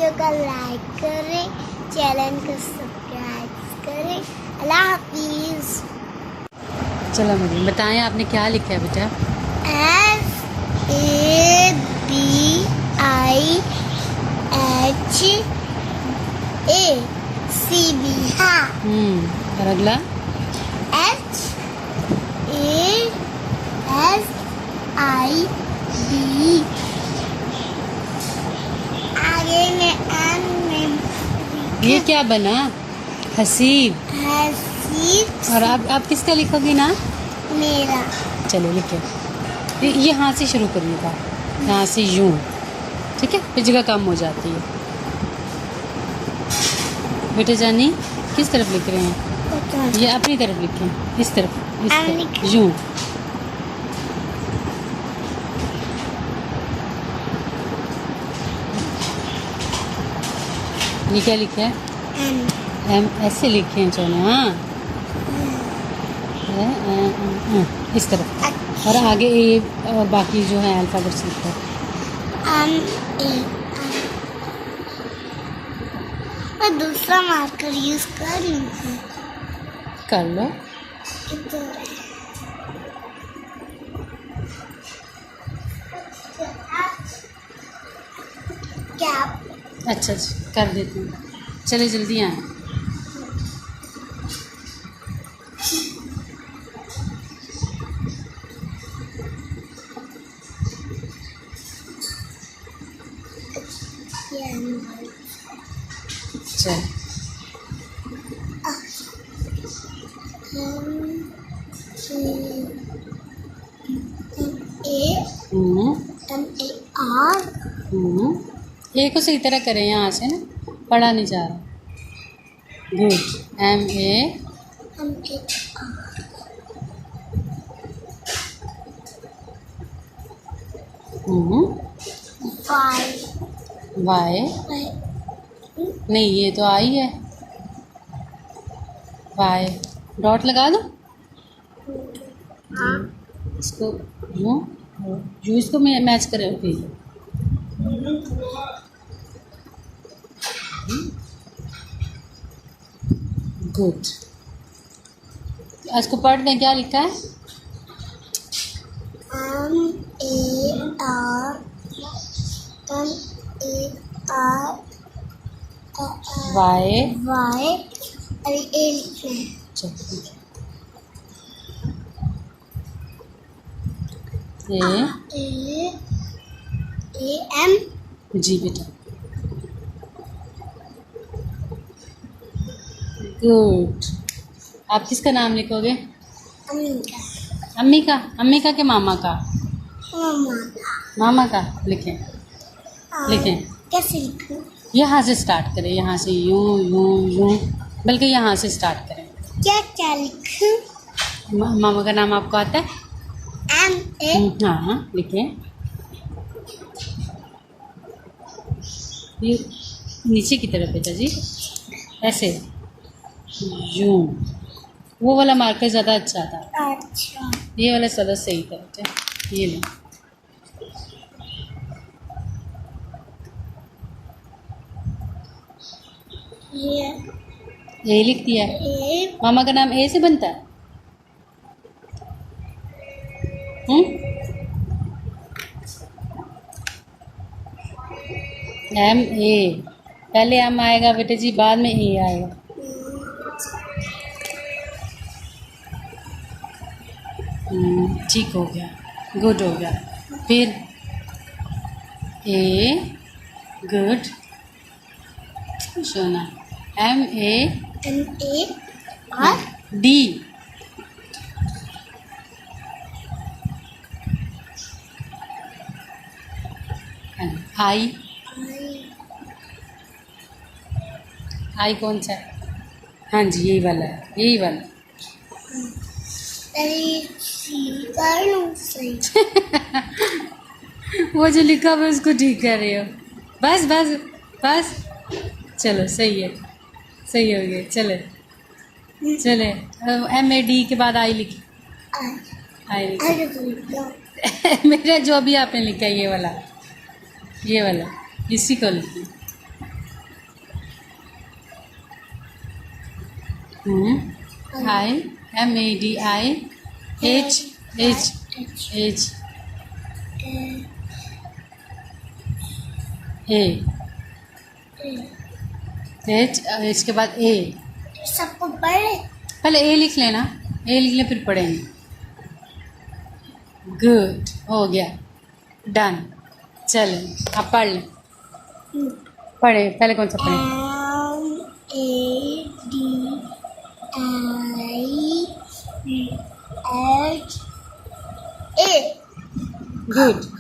Video को like करें, channel को सब्सक्राइब करें। अल्लाह हाफिज़। चलो मरीम बताएं आपने क्या लिखा है बेटा? SABIHACB हाँ। और अगला HASIB। आगे में M में ये क्या बना? हसीब। हसीब। और आप किसका लिखोगी ना? मेरा। चलो लिखे। ये यहाँ से शुरू करिएगा, यहाँ से यूँ, ठीक है? फिर जगह कम हो जाती है। बेटे जानी किस तरफ लिख रहे हैं? ये अपनी तरफ लिखें, इस तरफ, यूँ। ये क्या लिखा है? एम ऐसे लिखे हैं चलो। हाँ इस तरफ। और आगे ए और बाकी जो है अल्फ़ाबेट्स लिखो। मैं दूसरा मार्कर यूज कर लूँ? कर लो। क्या? अच्छा कर देती हूँ। चले जल्दी आए। चल ए को सही तरह करें, यहाँ से ना पढ़ा नहीं जा रहा। गुड। MA Y नहीं, ये तो आई है। Y डॉट लगा दो। इसको यूँ इसको मैच करें फिर। गुड। आज को पढ़ दें क्या लिखा है? Y अरे ए लिखना है। चल M जी बेटा। गुड। आप किसका नाम लिखोगे? अम्मी का। अम्मी का कि मामा का? मामा का लिखें। कैसे लिखूं? यहाँ से स्टार्ट करें, यहाँ से यूँ यूँ यूँ, बल्कि यहाँ से स्टार्ट करें। क्या लिखूं? मामा का नाम आपको आता है? MA। हाँ लिखें। ये नीचे की तरफ बेटा जी, ऐसे यूँ। वो वाला मार्कर ज़्यादा अच्छा था। अच्छा। ये वाला ज़्यादा सही था बेटा। ये ले। ये लिख दिया। मामा का नाम ए से बनता है? MA पहले M आएगा बेटे जी, बाद में ए आएगा। ठीक हो गया, गुड हो गया। फिर ए गुड सोना। MA और D आई कौन सा है? हाँ जी यही वाला है, यही वाला। कर लूं सही? वो जो लिखा हुआ उसको ठीक कर रहे हो। बस बस बस। चलो सही है, सही हो गया। चले MAD के बाद आई लिखी। आई मेरा जो भी आपने लिखा है ये वाला इसी को लिखी। I MEDIH इसके बाद ए। सबको पढ़े पहले ए लिख लेना, ए लिख ले फिर पढ़ेंगे। गुड, हो गया, डन। चले आप पढ़ लें, पढ़े पहले कौन सा पढ़े? MEDIH A good.